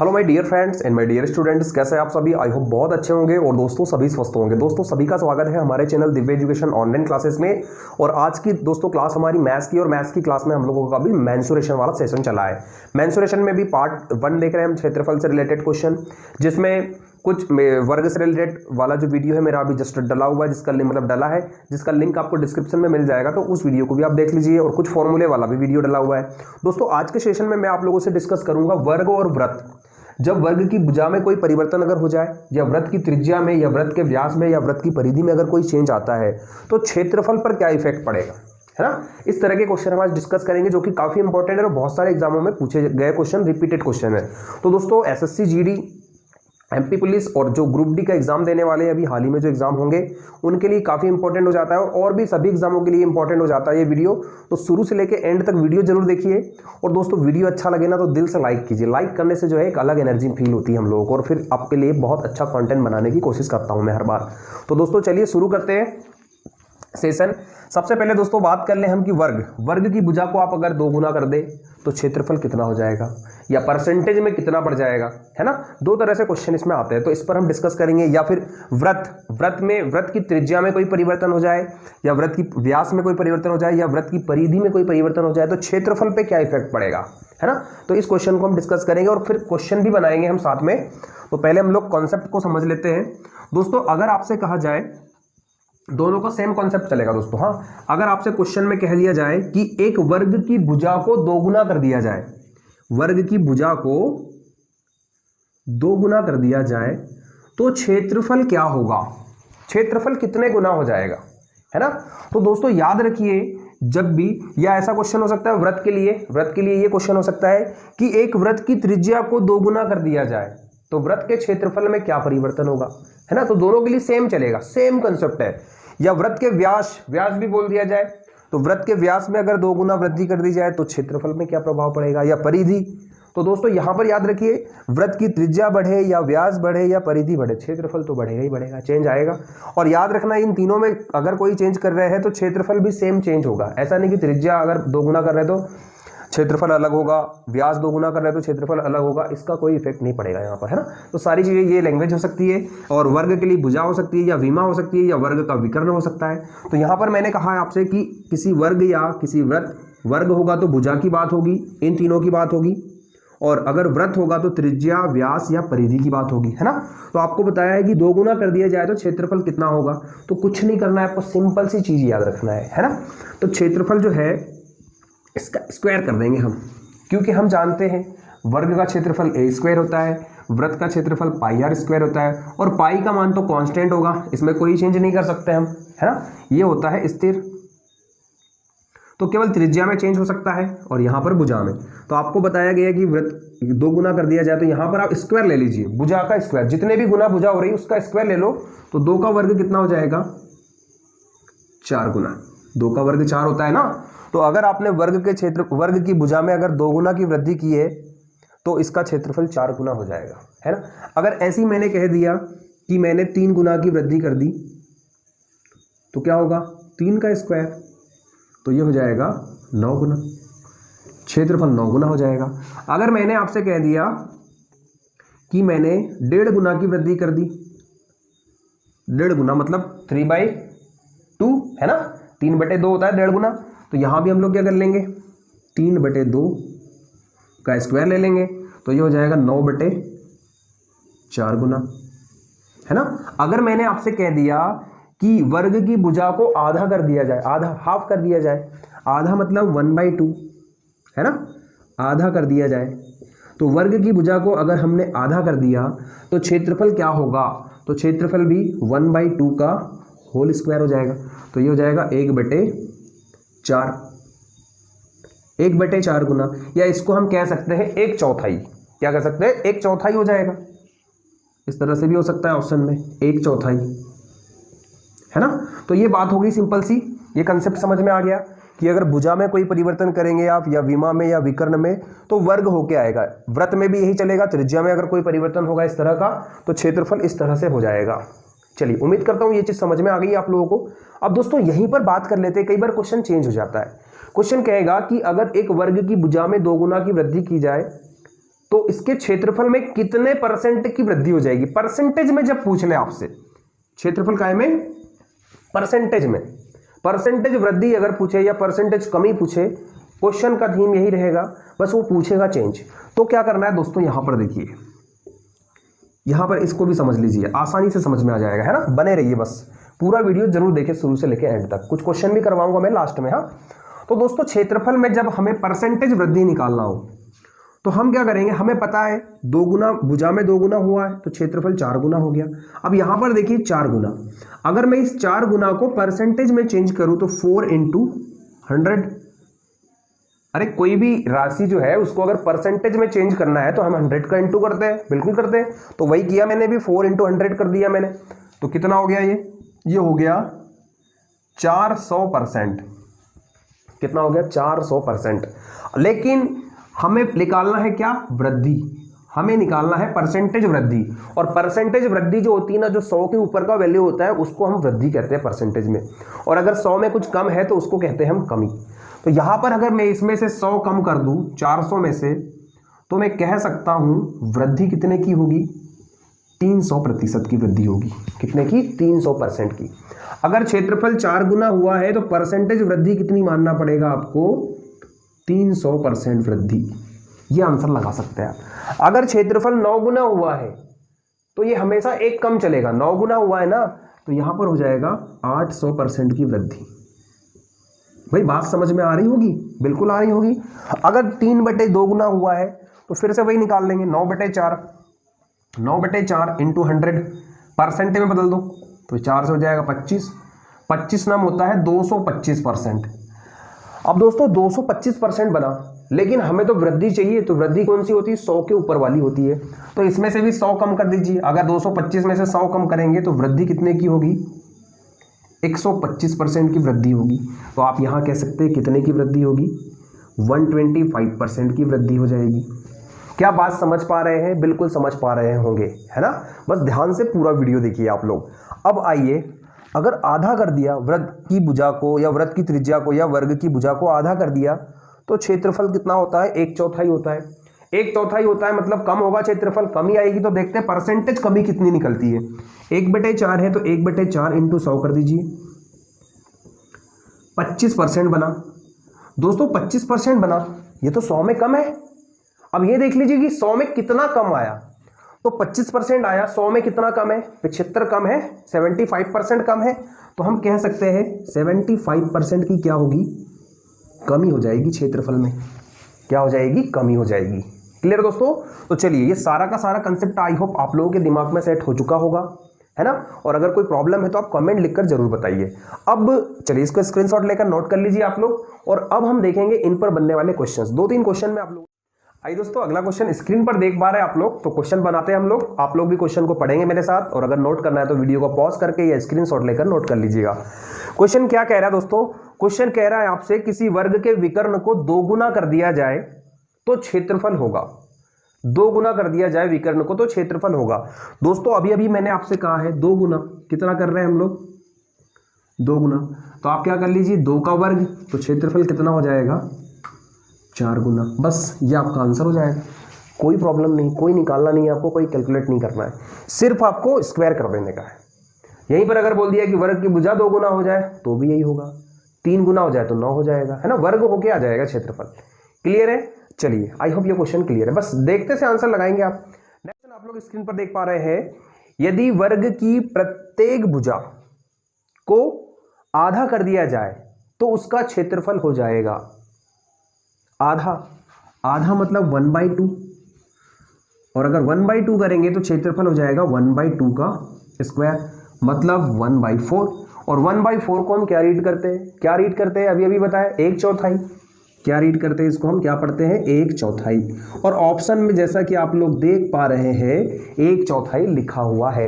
Hello my dear friends and my dear students, कैसे हैं आप सभी। आई होप बहुत अच्छे होंगे और दोस्तों सभी स्वस्थ होंगे। दोस्तों सभी का स्वागत है हमारे channel Divya education online classes में। और आज की दोस्तों क्लास हमारी मैथ्स की, और मैथ्स की क्लास में हम लोगों का भी मेंसुरेशन वाला सेशन चला है। मेंसुरेशन में भी पार्ट 1 देख रहे हैं हम, क्षेत्रफल से रिलेटेड क्वेश्चन, जिसमें कुछ वर्ग से रिलेटेड वाला जो वीडियो है मेरा अभी जस्ट डला हुआ है, जिसका लिंक डला है, जिसका लिंक आपको डिस्क्रिप्शन में मिल जाएगा, तो उस वीडियो को भी आप देख लीजिए। और कुछ फॉर्मूले वाला भी वीडियो डला हुआ है। दोस्तों आज के सेशन में मैं आप लोगों से डिस्कस करूंगा वर्ग और वृत्त। जब वर्ग की भुजा में कोई परिवर्तन अगर हो जाए, या वृत्त की त्रिज्या में, या वृत्त के व्यास में, या वृत्त की परिधि में अगर कोई चेंज आता है, तो क्षेत्रफल पर क्या इफेक्ट पड़ेगा, है ना। इस तरह के क्वेश्चन हम आज डिस्कस करेंगे, जो कि काफी इंपॉर्टेंट है और बहुत सारे एग्जामों में पूछे गए क्वेश्चन, रिपीटेड क्वेश्चन है। तो दोस्तों एसएससी जीडी, एमपी पुलिस और जो ग्रुप डी का एग्जाम देने वाले हैं, अभी हाल ही में जो एग्जाम होंगे, उनके लिए काफी इंपॉर्टेंट हो जाता है, और भी सभी एग्जामों के लिए इंपॉर्टेंट हो जाता है ये वीडियो। तो शुरू से लेकर एंड तक वीडियो जरूर देखिए। और दोस्तों वीडियो अच्छा लगे ना तो दिल से लाइक कीजिए। लाइक करने से जो है एक अलग एनर्जी फील होती है हम लोगों को, और फिर आपके लिए बहुत अच्छा कंटेंट बनाने की कोशिश करता हूं मैं हर बार। तो दोस्तों चलिए शुरू करते हैं सेशन। सबसे पहले दोस्तों बात कर लें हम कि वर्ग की भुजा को आप अगर 2 गुना कर दे तो क्षेत्रफल कितना हो जाएगा, या परसेंटेज में कितना बढ़ जाएगा, है ना। 2 तरह से क्वेश्चन इसमें आते हैं, तो इस पर हम डिस्कस करेंगे। या फिर वृत्त की त्रिज्या में कोई परिवर्तन हो जाए, या वृत्त की व्यास में कोई परिवर्तन हो जाए, या वृत्त की परिधि में कोई परिवर्तन हो जाए, तो क्षेत्रफल पे क्या इफेक्ट पड़ेगा, है ना। तो इस क्वेश्चन को हम डिस्कस करेंगे और फिर क्वेश्चन भी बनाएंगे हम साथ में। तो पहले हम लोग कॉन्सेप्ट को समझ लेते हैं। दोस्तों अगर आपसे कहा जाए, दोनों का सेम कॉन्सेप्ट चलेगा दोस्तों। हाँ, अगर आपसे क्वेश्चन में कह दिया जाए कि एक वर्ग की भुजा को 2 गुना कर दिया जाए, वर्ग की भुजा को 2 गुना कर दिया जाए, तो क्षेत्रफल क्या होगा, क्षेत्रफल कितने गुना हो जाएगा, है ना। तो दोस्तों याद रखिए, जब भी, या ऐसा क्वेश्चन हो सकता है वृत्त के लिए ये क्वेश्चन हो सकता है कि एक वृत्त की त्रिज्या को 2 गुना कर दिया जाए तो वृत्त के क्षेत्रफल में क्या परिवर्तन होगा, है ना। तो दोनों के लिए सेम चलेगा, सेम कंसेप्ट है। या वृत्त के व्यास भी बोल दिया जाए, तो वृत्त के व्यास में अगर 2 गुना वृद्धि कर दी जाए तो क्षेत्रफल में क्या प्रभाव पड़ेगा, या परिधि। तो दोस्तों यहां पर याद रखिए, वृत्त की त्रिज्या बढ़े या व्यास बढ़े या परिधि बढ़े, क्षेत्रफल तो बढ़ेगा ही बढ़ेगा, चेंज आएगा। और याद रखना इन तीनों में अगर कोई चेंज कर रहे हैं तो क्षेत्रफल भी सेम चेंज होगा। ऐसा नहीं कि त्रिज्या अगर 2 गुना कर रहे हैं तो क्षेत्रफल अलग होगा, व्यास 2 गुना कर रहे हैं तो क्षेत्रफल अलग होगा, इसका कोई इफेक्ट नहीं पड़ेगा यहाँ पर, है ना। तो सारी चीजें, ये लैंग्वेज हो सकती है, और वर्ग के लिए भुजा हो सकती है, या विमा हो सकती है, या वर्ग का विकर्ण हो सकता है। तो यहाँ पर मैंने कहा है आपसे कि किसी वर्ग या किसी वृत्त, वर्ग होगा तो भुजा की बात होगी, इन तीनों की बात होगी, और अगर वृत्त होगा तो त्रिज्या, व्यास या परिधि की बात होगी, है ना। तो आपको बताया है कि 2 गुना कर दिया जाए तो क्षेत्रफल कितना होगा। तो कुछ नहीं करना है आपको, सिंपल सी चीज याद रखना है ना। तो क्षेत्रफल जो है इसका स्क्वायर कर देंगे हम, क्योंकि हम जानते हैं वर्ग का क्षेत्रफल a स्क्वायर होता है, वृत्त का क्षेत्रफल पाई आर स्क्वायर होता है, और पाई का मान तो कांस्टेंट होगा, इसमें कोई चेंज नहीं कर सकते हम, है ना। ये होता है स्थिर, तो केवल त्रिज्या में चेंज हो सकता है और यहाँ पर भुजा में। तो आपको बताया गया कि वृत्त 2 गुना कर दिया जाए तो यहाँ पर आप स्क्वायर ले लीजिए, भुजा का स्क्वायर, जितने भी गुना भुजा हो रही है उसका स्क्वायर ले लो, तो 2 का वर्ग कितना हो जाएगा, 4 गुना। 2 का वर्ग 4 होता है ना। तो अगर आपने वर्ग की भुजा में अगर 2 गुना की वृद्धि की है तो इसका क्षेत्रफल 4 गुना हो जाएगा, है ना। अगर ऐसी मैंने कह दिया कि मैंने 3 गुना की वृद्धि कर दी तो क्या होगा, 3 का स्क्वायर, तो ये हो जाएगा 9 गुना, क्षेत्रफल 9 गुना हो जाएगा। अगर मैंने आपसे कह दिया कि मैंने 1.5 गुना की वृद्धि कर दी, 1.5 गुना मतलब 3/2, है ना। 3/2 होता है 1.5 गुना। तो यहां भी हम लोग क्या कर लेंगे, 3/2 का स्क्वायर ले लेंगे, तो ये हो जाएगा 9/4 गुना, है ना। अगर मैंने आपसे कह दिया कि वर्ग की भुजा को आधा कर दिया जाए, आधा, हाफ कर दिया जाए, आधा मतलब 1/2, है ना, आधा कर दिया जाए, तो वर्ग की भुजा को अगर हमने आधा कर दिया तो क्षेत्रफल क्या होगा, तो क्षेत्रफल भी 1/2 का होल स्क्वायर हो जाएगा। तो ये हो जाएगा 1/4 गुना, या इसको हम कह सकते हैं 1/4, क्या कह सकते हैं, 1/4 हो जाएगा। इस तरह से भी हो सकता है ऑप्शन में 1/4, है ना। तो ये बात हो गई सिंपल सी, ये कंसेप्ट समझ में आ गया कि अगर भुजा में कोई परिवर्तन करेंगे आप, या विमा में या विकर्ण में, तो वर्ग होके आएगा। वृत्त में भी यही चलेगा, त्रिज्या में अगर कोई परिवर्तन होगा इस तरह का तो क्षेत्रफल इस तरह से हो जाएगा। चलिए उम्मीद करता हूं ये चीज समझ में आ गई आप लोगों को। अब दोस्तों यहीं पर बात कर लेते हैं, कई बार क्वेश्चन चेंज हो जाता है। क्वेश्चन कहेगा कि अगर एक वर्ग की भुजा में 2 गुना की वृद्धि की जाए तो इसके क्षेत्रफल में कितने परसेंट की वृद्धि हो जाएगी। परसेंटेज में जब पूछ ले आपसे, क्षेत्रफल काय में, परसेंटेज में, परसेंटेज वृद्धि अगर पूछे या परसेंटेज कमी पूछे, क्वेश्चन का थीम यही रहेगा, बस वो पूछेगा चेंज। तो क्या करना है दोस्तों, यहां पर देखिए, यहां पर इसको भी समझ लीजिए, आसानी से समझ में आ जाएगा, है ना। बने रहिए, बस पूरा वीडियो जरूर देखें शुरू से लेकर एंड तक, कुछ क्वेश्चन भी करवाऊंगा मैं लास्ट में। हाँ, तो दोस्तों क्षेत्रफल में जब हमें परसेंटेज वृद्धि निकालना हो तो हम क्या करेंगे, हमें पता है 2 गुना, भुजा में 2 गुना हुआ है तो क्षेत्रफल 4 गुना हो गया। अब यहां पर देखिए 4 गुना, अगर मैं इस 4 गुना को परसेंटेज में चेंज करूं तो 4 × 100। अरे कोई भी राशि जो है उसको अगर परसेंटेज में चेंज करना है तो हम 100 का इंटू करते हैं, बिल्कुल करते हैं। तो वही किया मैंने भी, 4 × 100 कर दिया मैंने। तो कितना हो गया ये हो गया 400%। कितना हो गया, 400%। लेकिन हमें निकालना है क्या, वृद्धि, हमें निकालना है परसेंटेज वृद्धि। और परसेंटेज वृद्धि जो होती है ना, जो 100 के ऊपर का वैल्यू होता है उसको हम वृद्धि कहते हैं परसेंटेज में, और अगर 100 में कुछ कम है तो उसको कहते हैं हम कमी। तो यहां पर अगर मैं इसमें से 100 कम कर दूं 400 में से, तो मैं कह सकता हूं वृद्धि कितने की होगी, 300% की वृद्धि होगी। कितने की, 300% की। अगर क्षेत्रफल 4 गुना हुआ है तो परसेंटेज वृद्धि कितनी मानना पड़ेगा आपको, 300% वृद्धि। ये आंसर लगा सकते हैं आप। अगर क्षेत्रफल 9 गुना हुआ है तो ये हमेशा एक कम चलेगा, 9 गुना हुआ है ना, तो यहां पर हो जाएगा 800% की वृद्धि। भाई बात समझ में आ रही होगी, बिल्कुल आ रही होगी। अगर 3/2 गुना हुआ है तो फिर से वही निकाल लेंगे, 9/4, 9/4 × 100 परसेंट में बदल दो तो 4 से हो जाएगा 25, 25 नाम होता है 225%। अब दोस्तों 225% बना, लेकिन हमें तो वृद्धि चाहिए, तो वृद्धि कौन सी होती है, 100 के ऊपर वाली होती है। तो इसमें से भी 100 कम कर दीजिए। अगर 225 में से 100 कम करेंगे तो वृद्धि कितने की होगी, 125% की वृद्धि होगी। तो आप यहां कह सकते हैं कितने की वृद्धि होगी, 125% की वृद्धि हो जाएगी। क्या बात समझ पा रहे हैं, बिल्कुल समझ पा रहे होंगे, है ना। बस ध्यान से पूरा वीडियो देखिए आप लोग। अब आइए, अगर आधा कर दिया वृत्त की भुजा को या वृत्त की त्रिज्या को या वर्ग की भुजा को आधा कर दिया तो क्षेत्रफल कितना होता है, 1/4 होता है। 1/4 होता है मतलब कम होगा क्षेत्रफल, कमी आएगी। तो देखते हैं परसेंटेज कमी कितनी निकलती है। 1/4 है तो 1/4 × 100 कर दीजिए, 25% बना। दोस्तों 25% बना, ये तो 100 में कम है। अब ये देख लीजिए कि 100 में कितना कम आया, तो 25% आया, 100 में कितना कम है, 75 कम है, 75% कम है। तो हम कह सकते हैं 75% की क्या होगी, कमी हो जाएगी क्षेत्रफल में। क्या हो जाएगी, कमी हो जाएगी। क्लियर दोस्तों। तो चलिए, ये सारा का सारा कंसेप्ट आई होप आप लोगों के दिमाग में सेट हो चुका होगा, है ना। और अगर कोई प्रॉब्लम है तो आप कमेंट लिखकर जरूर बताइए। अब चलिए इसको स्क्रीनशॉट लेकर नोट कर लीजिए आप लोग, और अब हम देखेंगे इन पर बनने वाले क्वेश्चंस। 2-3 क्वेश्चन में आप लोग, आइए दोस्तों अगला क्वेश्चन स्क्रीन पर देख पा रहे हैं आप लोग। तो क्वेश्चन बनाते हैं हम लोग, आप लोग भी क्वेश्चन को पढ़ेंगे मेरे साथ, और अगर नोट करना है तो वीडियो को पॉज करके या स्क्रीनशॉट लेकर नोट कर लीजिएगा। क्वेश्चन क्या कह रहा है दोस्तों, क्वेश्चन कह रहा है आपसे किसी वर्ग के विकर्ण को 2 गुना कर दिया जाए तो क्षेत्रफल होगा। 2 गुना कर दिया जाए विकर्ण को तो क्षेत्रफल होगा। दोस्तों अभी अभी मैंने आपसे कहा है 2 गुना, कितना कर रहे हैं हम लोग, 2 गुना। तो आप क्या कर लीजिए, 2 का वर्ग, तो क्षेत्रफल कितना हो जाएगा, 4 गुना। बस ये आपका आंसर हो जाएगा, कोई प्रॉब्लम नहीं, कोई निकालना नहीं है आपको, कोई कैलकुलेट नहीं करना है, सिर्फ आपको स्क्वायर कर देने का है। यहीं पर अगर बोल दिया कि वर्ग की भुजा 2 गुना हो जाए तो भी यही होगा, 3 गुना हो जाए तो 9 हो जाएगा, है ना, वर्ग होके आ जाएगा क्षेत्रफल। क्लियर है। चलिए आई होप ये क्वेश्चन क्लियर है, बस देखते से आंसर लगाएंगे आप। नेक्स्ट आप लोग स्क्रीन पर देख पा रहे हैं, यदि वर्ग की प्रत्येक भुजा को आधा कर दिया जाए तो उसका क्षेत्रफल हो जाएगा आधा। आधा मतलब 1/2, और अगर 1/2 करेंगे तो क्षेत्रफल हो जाएगा 1/2 का स्क्वायर, मतलब 1/4। और 1/4 को हम क्या रीड करते हैं, क्या रीड करते हैं, अभी अभी बताया, 1/4। क्या रीड करते हैं इसको, हम क्या पढ़ते हैं, 1/4। और ऑप्शन में जैसा कि आप लोग देख पा रहे हैं 1/4 लिखा हुआ है,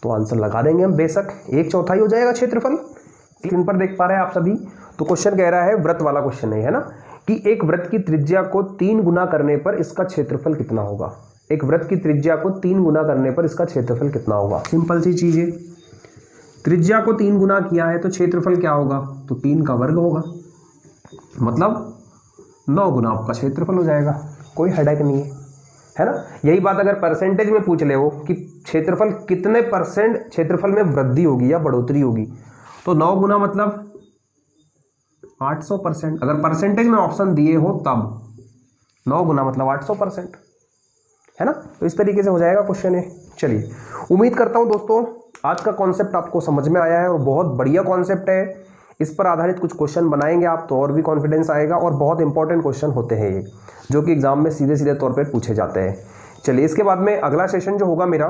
तो आंसर लगा देंगे हम बेशक, 1/4 हो जाएगा क्षेत्रफल। स्क्रीन पर देख पा रहे हैं आप सभी। तो क्वेश्चन कह रहा है, व्रत वाला क्वेश्चन है ना, कि एक वृत्त की त्रिज्या को 3 गुना करने पर इसका क्षेत्रफल कितना होगा। एक वृत्त की त्रिज्या को 3 गुना करने पर इसका क्षेत्रफल कितना होगा। सिंपल सी चीज है, त्रिज्या को 3 गुना किया है तो क्षेत्रफल क्या होगा, तो 3 का वर्ग होगा, मतलब 9 गुना आपका क्षेत्रफल हो जाएगा, कोई हेडेक नहीं है। है ना। यही बात अगर परसेंटेज में पूछ ले वो कि क्षेत्रफल कितने परसेंट क्षेत्रफल में वृद्धि होगी या बढ़ोतरी होगी, तो 9 गुना मतलब 800%। अगर परसेंटेज में ऑप्शन दिए हो तब 9 गुना मतलब 800%, है ना। तो इस तरीके से हो जाएगा क्वेश्चन है। चलिए, उम्मीद करता हूं दोस्तों आज का कॉन्सेप्ट आपको समझ में आया है और बहुत बढ़िया कॉन्सेप्ट है। इस पर आधारित कुछ क्वेश्चन बनाएंगे आप तो और भी कॉन्फिडेंस आएगा, और बहुत इंपॉर्टेंट क्वेश्चन होते हैं ये, जो कि एग्जाम में सीधे सीधे तौर पर पूछे जाते हैं। चलिए, इसके बाद में अगला सेशन जो होगा मेरा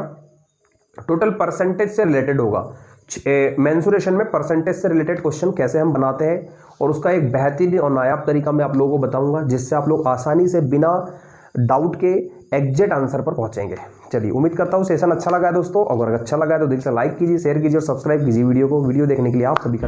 टोटल परसेंटेज से रिलेटेड होगा। मेंसुरेशन में परसेंटेज से रिलेटेड क्वेश्चन कैसे हम बनाते हैं, और उसका एक बेहतरीन और नायाब तरीका मैं आप लोगों को बताऊंगा, जिससे आप लोग आसानी से बिना डाउट के एग्जैक्ट आंसर पर पहुंचेंगे। चलिए, उम्मीद करता हूं सेशन अच्छा लगा है दोस्तों। अगर अच्छा लगा है तो दिल से लाइक कीजिए, शेयर कीजिए और सब्सक्राइब कीजिए वीडियो को। वीडियो देखने के लिए आप सभी का